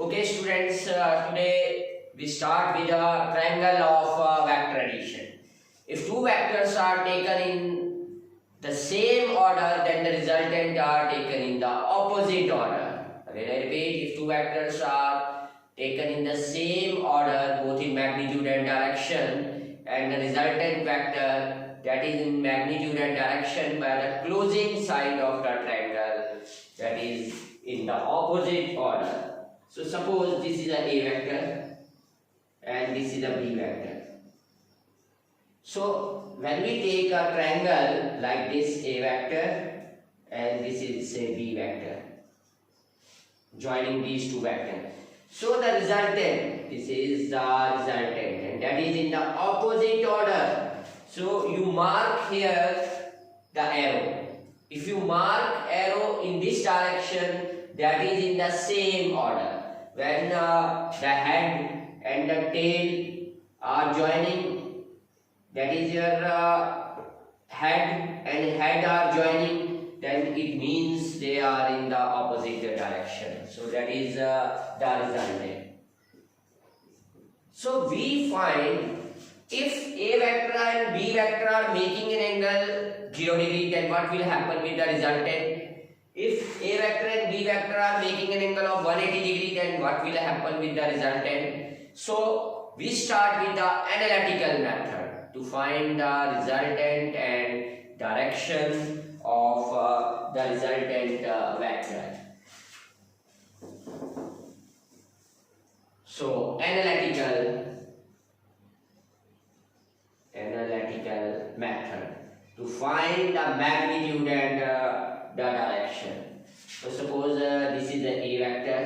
Okay, students, today we start with a triangle of vector addition. If two vectors are taken in the same order, then the resultant are taken in the opposite order. Again, I repeat, if two vectors are taken in the same order, both in magnitude and direction, and the resultant vector that is in magnitude and direction by the closing side of the triangle, that is in the opposite order. So suppose this is a A vector and this is a B vector. So when we take a triangle like this A vector and this is say B vector, joining these two vectors. So the resultant, this is the resultant, and that is in the opposite order. So you mark here the arrow. If you mark arrow in this direction, that is in the same order. When the head and the tail are joining, that is your head and head are joining, then it means they are in the opposite direction. So that is the resultant. So we find if A vector and B vector are making an angle 0 degree, then what will happen with the resultant? If A vector and B vector are making an angle of 180 degree, then what will happen with the resultant? So we start with the analytical method to find the resultant and direction of the resultant vector. So analytical method to find the magnitude and the direction. So suppose this is the A vector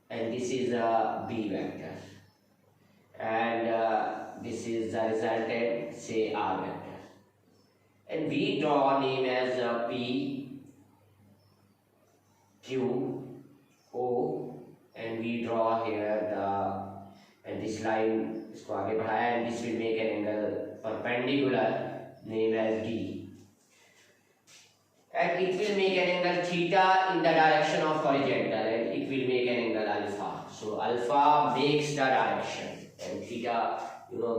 and this is a B vector, and this is the resultant, say R vector, and we draw name as P, Q, O, and we draw here and this line इसको आगे बढ़ाया, and this will make an angle perpendicular name as D, and it will make an angle theta in the direction of horizontal, and it will make an angle alpha. So alpha makes the direction and theta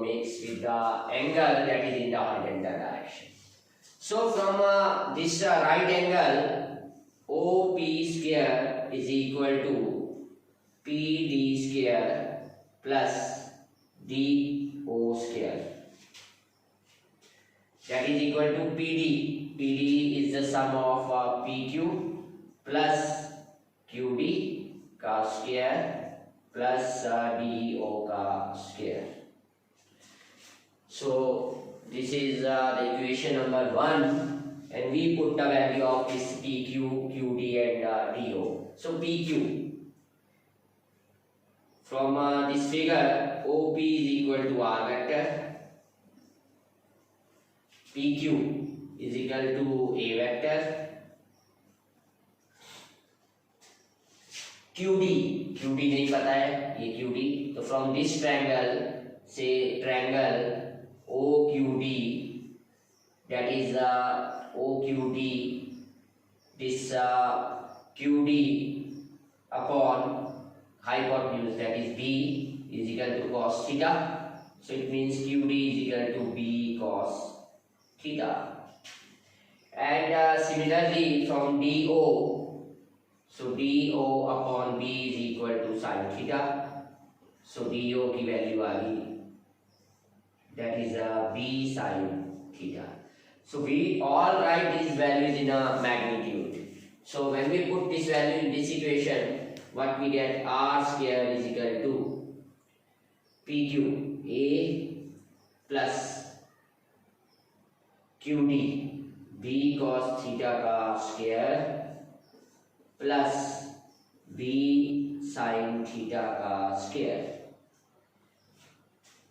makes with the angle that is in the horizontal direction. So from this right angle, OP square is equal to PD square plus DO square. That is equal to PD. PD is the sum of PQ plus QD का square plus DO का square. So this is the equation number 1, and we put the value of this PQ, QD and DO. So PQ, from this figure, OP is equal to R vector, PQ is equal to A vector, QD नहीं पता है ये QD, तो from this triangle, say triangle OQD, that is OQD, this QD upon hypotenuse, that is B, is equal to cos theta. So it means QD is equal to B cos theta. And similarly from DO, so DO upon B is equal to sin theta. So DO की value आ गई, that is B sin theta. So we all write these values in a magnitude. So when we put this value in this equation, what we get, R square is equal to PQ A plus QD B cos theta का square plus B sin theta का square.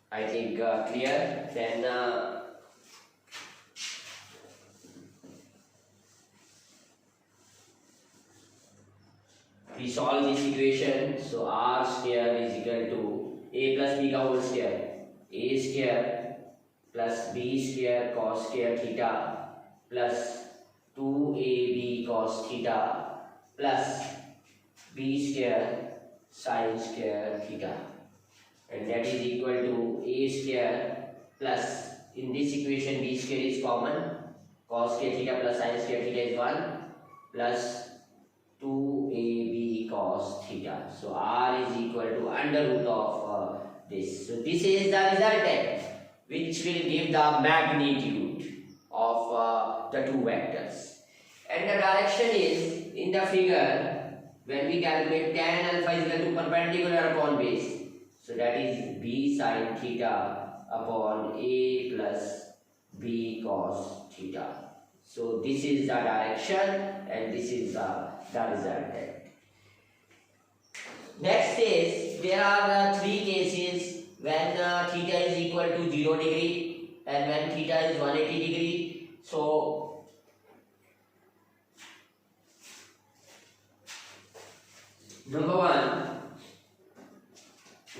I think clear. Then we solve this equation. So R square is equal to A plus B का whole square, A square plus B square cos square theta plus 2AB cos theta plus B square sine square theta, and that is equal to a square plus, in this equation b square is common, cos square theta plus sin square theta is 1 plus 2ab cos theta. So r is equal to under root of this. So this is the resultant which will give the magnitude of the two vectors. And the direction is in the figure when we calculate tan alpha is equal to perpendicular upon base. So that is b sin theta upon a plus b cos theta. So this is the direction and this is the resultant. Next is, there are three cases when theta is equal to 0 degree and when theta is 180 degree. So number one,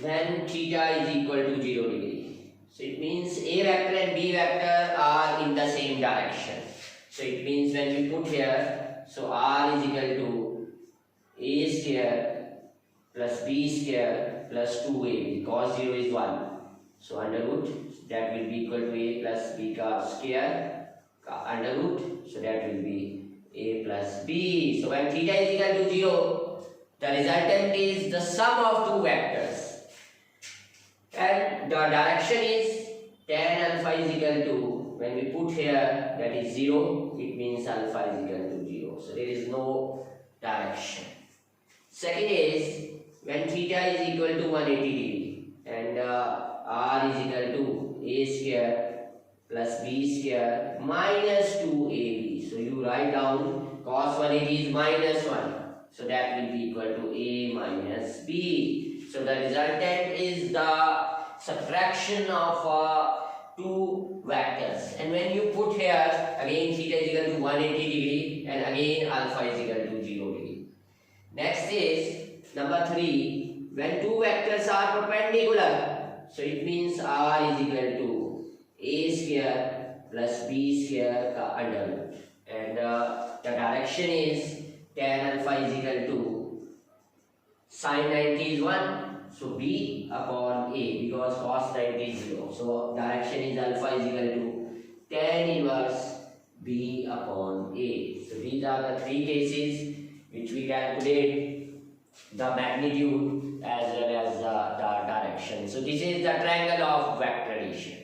when theta is equal to 0 degree. So it means a vector and b vector are in the same direction. So it means when we put here, so r is equal to a square plus b square plus 2ab, cos 0 is 1. So under root, that will be equal to a plus b square under root, so that will be a plus b. So when theta is equal to 0, the resultant is the sum of two vectors. And the direction is tan alpha is equal to, when we put here that is 0, it means alpha is equal to 0. So there is no direction. Second is, when theta is equal to 180 degree and r is equal to a square plus b square minus 2ab. So you write down cos 180 is minus 1. So that will be equal to a minus b. So the resultant is the subtraction of two vectors. And when you put here, again theta is equal to 180 degree and again alpha is equal to 0 degree. Next is number 3, when two vectors are perpendicular. So it means r is equal to a square plus b square under root. And the direction is tan alpha is equal to sin 90 is 1. So b upon a, because cos 90 is 0. So direction is alpha is equal to tan inverse b upon a. So these are the three cases which we calculate the magnitude as well as the direction. So this is the triangle of vector addition.